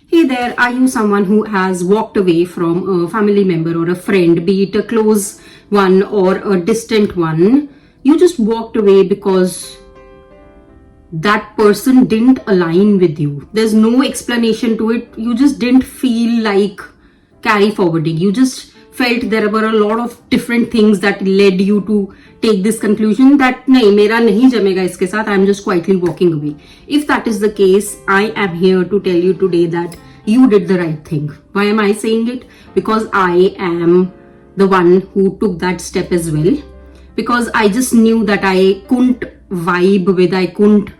Hey there, are you someone who has walked away from a family member or a friend, be it a close one or a distant one? You just walked away because that person didn't align with you. There's no explanation to it. You just didn't feel like carry forwarding. You just felt there were a lot of different things that led you to take this conclusion that nahi, mera nahi jamega iske saath, I'm just quietly walking away. If that is the case, I am here to tell you today that you did the right thing. Why am I saying it? Because I am the one who took that step as well. Because I just knew that I couldn't vibe with, I couldn't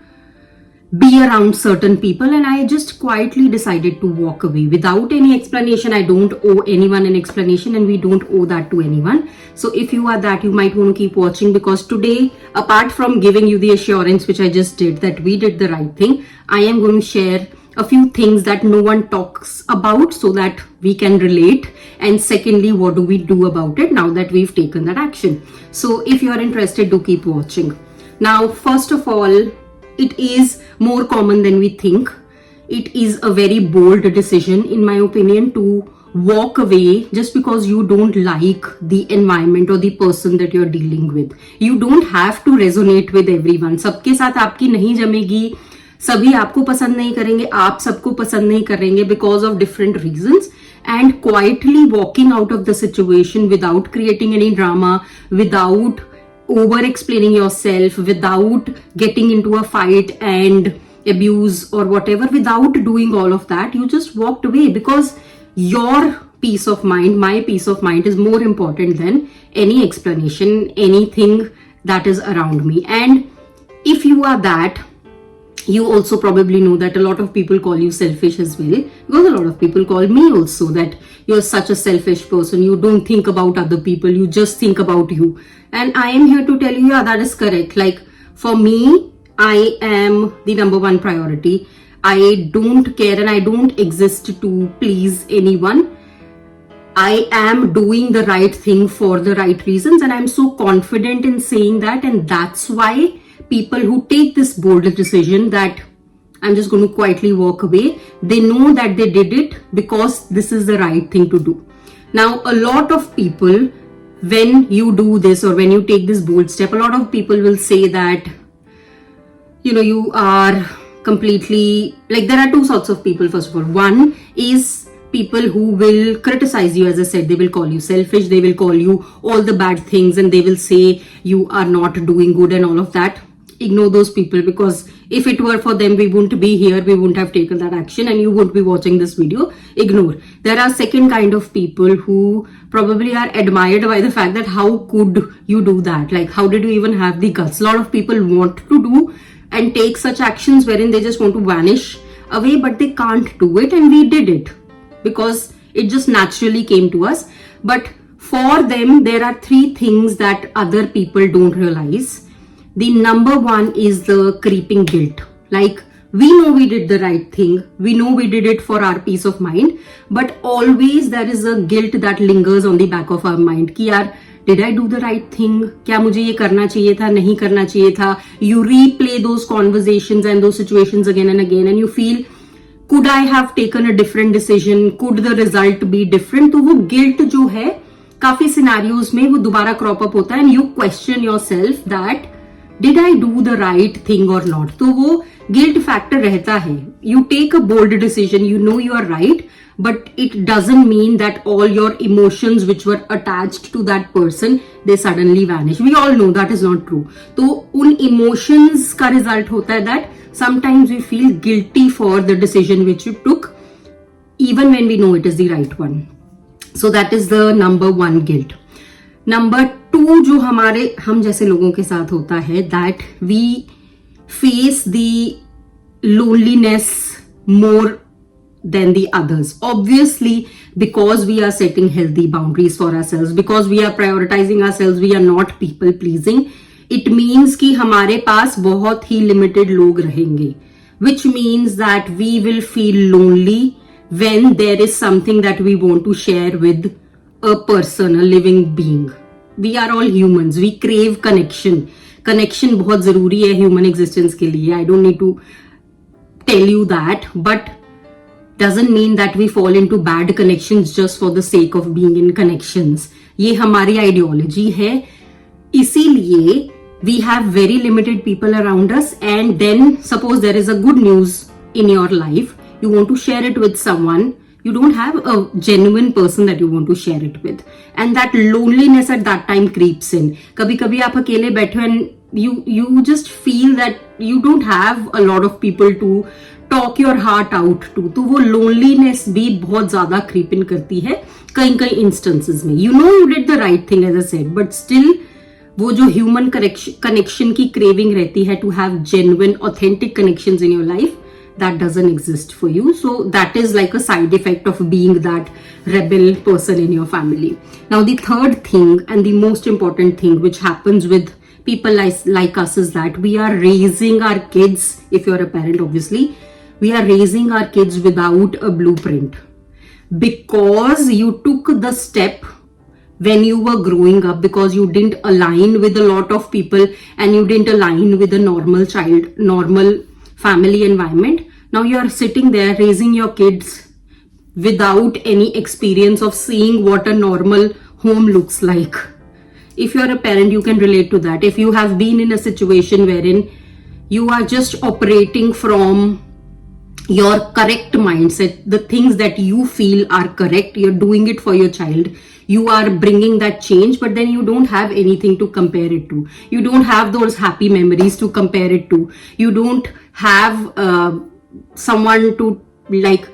be around certain people, and I just quietly decided to walk away without any explanation. I don't owe anyone an explanation, and we don't owe that to anyone. So if you are that, you might want to keep watching, because today, apart from giving you the assurance which I just did that we did the right thing, I am going to share a few things that no one talks about so that we can relate, and secondly, what do we do about it now that we've taken that action. So if you are interested, do keep watching. Now, first of all, it is more common than we think. It is a very bold decision, in my opinion, to walk away just because you don't like the environment or the person that you're dealing with. You don't have to resonate with everyone. सबके साथ आपकी नहीं जमेगी, सभी आपको पसंद नहीं करेंगे, आप सबको पसंद नहीं करेंगे because of different reasons. And quietly walking out of the situation without creating any drama, without over explaining yourself, without getting into a fight and abuse or whatever, without doing all of that, you just walked away because your peace of mind, my peace of mind, is more important than any explanation, anything that is around me. And if you are that, you also probably know that a lot of people call you selfish as well, because a lot of people call me also that you're such a selfish person, you don't think about other people, you just think about you. And I am here to tell you, yeah, that is correct. Like, for me, I am the number one priority. I don't care and I don't exist to please anyone. I am doing the right thing for the right reasons, and I'm so confident in saying that. And that's why people who take this bold decision that I'm just going to quietly walk away, they know that they did it because this is the right thing to do. Now, a lot of people, when you do this or when you take this bold step, a lot of people will say that, you are completely, like, there are two sorts of people. First of all, one is people who will criticize you. As I said, they will call you selfish, they will call you all the bad things, and they will say you are not doing good and all of that. Ignore those people, because if it were for them, we wouldn't be here, we wouldn't have taken that action, and you wouldn't be watching this video. Ignore. There are second kind of people who probably are admired by the fact that how could you do that? Like, how did you even have the guts? A lot of people want to do and take such actions wherein they just want to vanish away, but they can't do it, and we did it because it just naturally came to us. But for them, there are three things that other people don't realize. The number one is the creeping guilt. Like, we know we did the right thing, we know we did it for our peace of mind, but always there is a guilt that lingers on the back of our mind कि यार, did I do the right thing? क्या मुझे ये करना चाहिए था, नहीं करना चाहिए था? You replay those conversations and those situations again and again, and you feel, could I have taken a different decision? Could the result be different? तो वो guilt जो है, काफी scenarios में वो दोबारा crop up होता है, and you question yourself that did I do the right thing or not? तो वो guilt factor रहता है. You take a bold decision, you know you are right, but it doesn't mean that all your emotions which were attached to that person, they suddenly vanish. We all know that is not true. तो उन emotions का result होता है that sometimes we feel guilty for the decision which you took, even when we know it is the right one. So that is the number one guilt. Number two जो हम जैसे लोगों के साथ होता है, that we face the loneliness more than the others. Obviously, because we are setting healthy boundaries for ourselves, because we are prioritizing ourselves, we are not people pleasing. It means कि हमारे पास बहुत ही limited लोग रहेंगे, which means that we will feel lonely when there is something that we want to share with a person, a living being. We are all humans. We crave connection. Connection बहुत जरूरी है human existence के लिए. I don't need to tell you that. But doesn't mean that we fall into bad connections just for the sake of being in connections. ये हमारी ideology है. इसीलिए we have very limited people around us, and then suppose there is a good news in your life, you want to share it with someone, you don't have a genuine person that you want to share it with, and that loneliness at that time creeps in. कभी कभी आप अकेले बैठे and you just feel that you don't have a lot of people to talk your heart out to, तो वो loneliness भी बहुत ज्यादा creep in करती है कई कई instances में. You know you did the right thing as I said, but still वो जो ह्यूमन कनेक्शन की क्रेविंग रहती है to have genuine authentic connections in your life, that doesn't exist for you. So that is like a side effect of being that rebel person in your family. Now the third thing and the most important thing which happens with people like us is that we are raising our kids, if you're a parent obviously, we are raising our kids without a blueprint, because you took the step when you were growing up, because you didn't align with a lot of people and you didn't align with a normal family environment. Now you are sitting there raising your kids without any experience of seeing what a normal home looks like. If you are a parent, you can relate to that. If you have been in a situation wherein you are just operating from your correct mindset, the things that you feel are correct, you're doing it for your child, you are bringing that change, but then you don't have anything to compare it to. You don't have those happy memories to compare it to. You don't have someone to like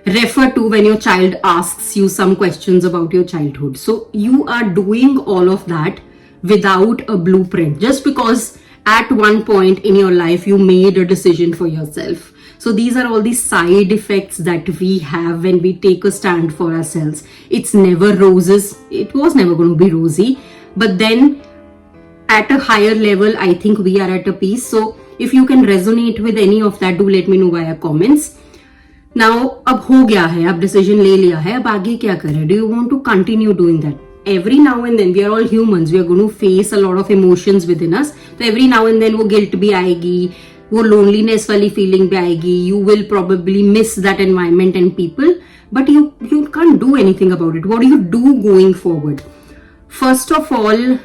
refer to when your child asks you some questions about your childhood. So you are doing all of that without a blueprint, just because at one point in your life you made a decision for yourself. So these are all the side effects that we have when we take a stand for ourselves. It's never roses. It was never going to be rosy. But then at a higher level, I think we are at a peace. So if you can resonate with any of that, do let me know via comments. Now, अब हो गया है, अब decision ले लिया है, अब आगे क्या करें? Do you want to continue doing that? Every now and then, we are all humans. We are going to face a lot of emotions within us. So every now and then वो guilt भी आएगी, वो loneliness वाली feeling भी आएगी. You will probably miss that environment and people, but you can't do anything about it. What do you do going forward? First of all,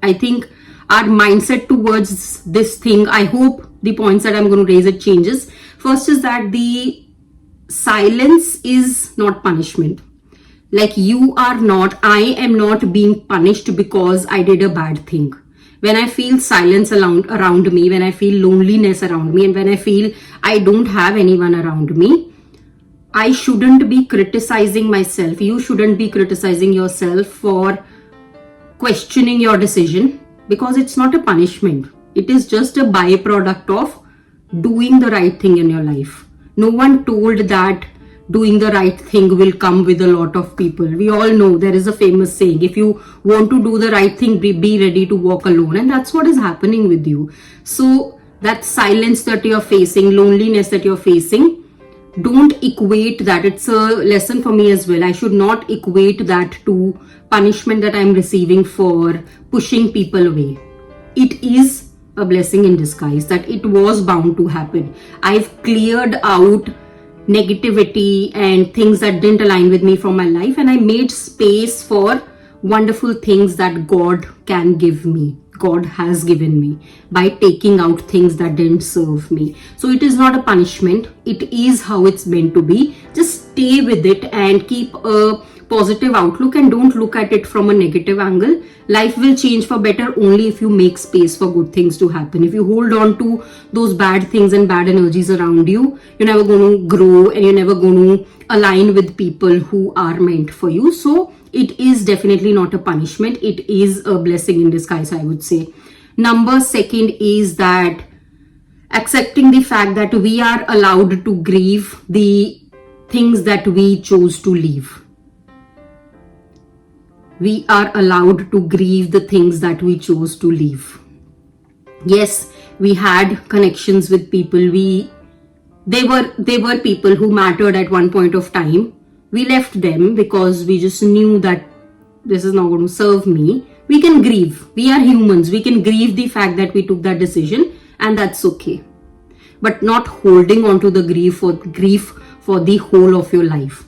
I think our mindset towards this thing, I hope the points that I'm going to raise, it changes. First is that the silence is not punishment. Like I am not being punished because I did a bad thing. When I feel silence around me, when I feel loneliness around me, and when I feel I don't have anyone around me, I shouldn't be criticizing myself. You shouldn't be criticizing yourself for questioning your decision, because it's not a punishment. It is just a byproduct of doing the right thing in your life. No one told that doing the right thing will come with a lot of people. We all know there is a famous saying, if you want to do the right thing, be ready to walk alone. And that's what is happening with you. So that silence that you're facing, loneliness that you're facing, don't equate that. It's a lesson for me as well. I should not equate that to punishment that I'm receiving for pushing people away. It is a blessing in disguise that it was bound to happen. I've cleared out negativity and things that didn't align with me from my life, and I made space for wonderful things that God can give me, God has given me, by taking out things that didn't serve me. So it is not a punishment, it is how it's meant to be. Just stay with it and keep a positive outlook and don't look at it from a negative angle. Life will change for better only if you make space for good things to happen. If you hold on to those bad things and bad energies around you, you're never going to grow and you're never going to align with people who are meant for you. So it is definitely not a punishment. It is a blessing in disguise, I would say. Number second is that accepting the fact that we are allowed to grieve the things that we chose to leave. We are allowed to grieve the things that we chose to leave. Yes, we had connections with people. They were people who mattered at one point of time. We left them because we just knew that this is not going to serve me. We can grieve. We are humans. We can grieve the fact that we took that decision, and that's okay. But not holding on to the grief for the whole of your life.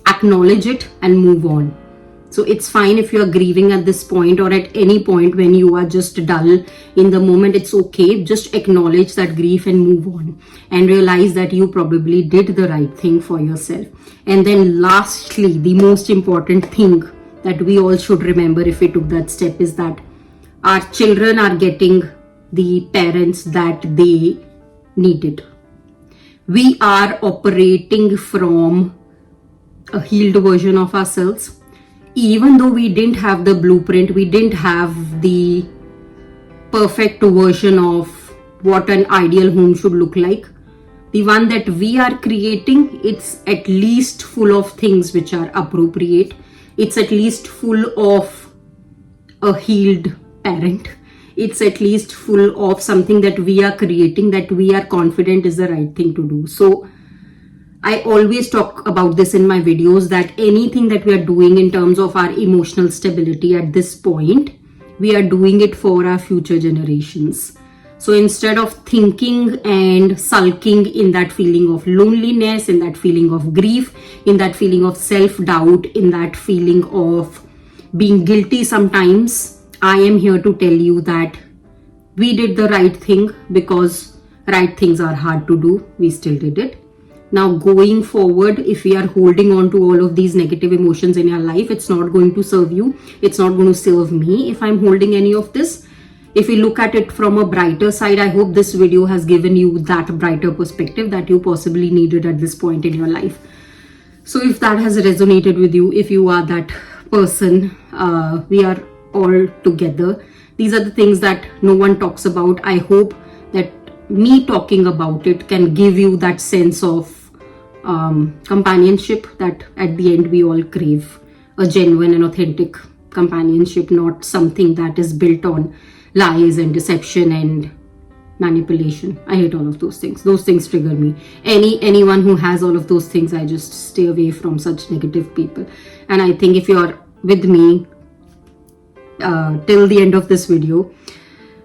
Acknowledge it and move on. So it's fine if you are grieving at this point or at any point when you are just dull in the moment. It's okay. Just acknowledge that grief and move on, and realize that you probably did the right thing for yourself. And then lastly, the most important thing that we all should remember if we took that step is that our children are getting the parents that they needed. We are operating from a healed version of ourselves. Even though we didn't have the blueprint, we didn't have the perfect version of what an ideal home should look like, the one that we are creating, it's at least full of things which are appropriate. It's at least full of a healed parent. It's at least full of something that we are creating that we are confident is the right thing to do. So I always talk about this in my videos, that anything that we are doing in terms of our emotional stability at this point, we are doing it for our future generations. So instead of thinking and sulking in that feeling of loneliness, in that feeling of grief, in that feeling of self-doubt, in that feeling of being guilty sometimes, I am here to tell you that we did the right thing, because right things are hard to do. We still did it. Now going forward, if we are holding on to all of these negative emotions in your life, it's not going to serve you. It's not going to serve me if I'm holding any of this. If you look at it from a brighter side, I hope this video has given you that brighter perspective that you possibly needed at this point in your life. So if that has resonated with you, if you are that person, we are all together. These are the things that no one talks about. I hope that me talking about it can give you that sense of companionship that at the end we all crave. A genuine and authentic companionship, not something that is built on lies and deception and manipulation. I hate all of those things. Those things trigger me. Anyone who has all of those things, I just stay away from such negative people. And I think if you're with me till the end of this video,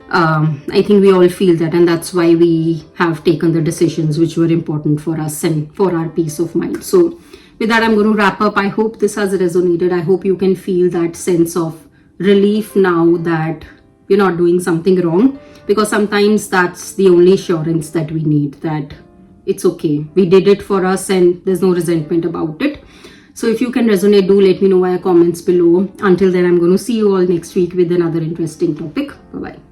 I think we all feel that, and that's why we have taken the decisions which were important for us and for our peace of mind. So with that, I'm going to wrap up. I hope this has resonated. I hope you can feel that sense of relief now that we're not doing something wrong, because sometimes that's the only assurance that we need, that it's okay. We did it for us and there's no resentment about it. So if you can resonate, do let me know via comments below. Until then, I'm going to see you all next week with another interesting topic. Bye-bye.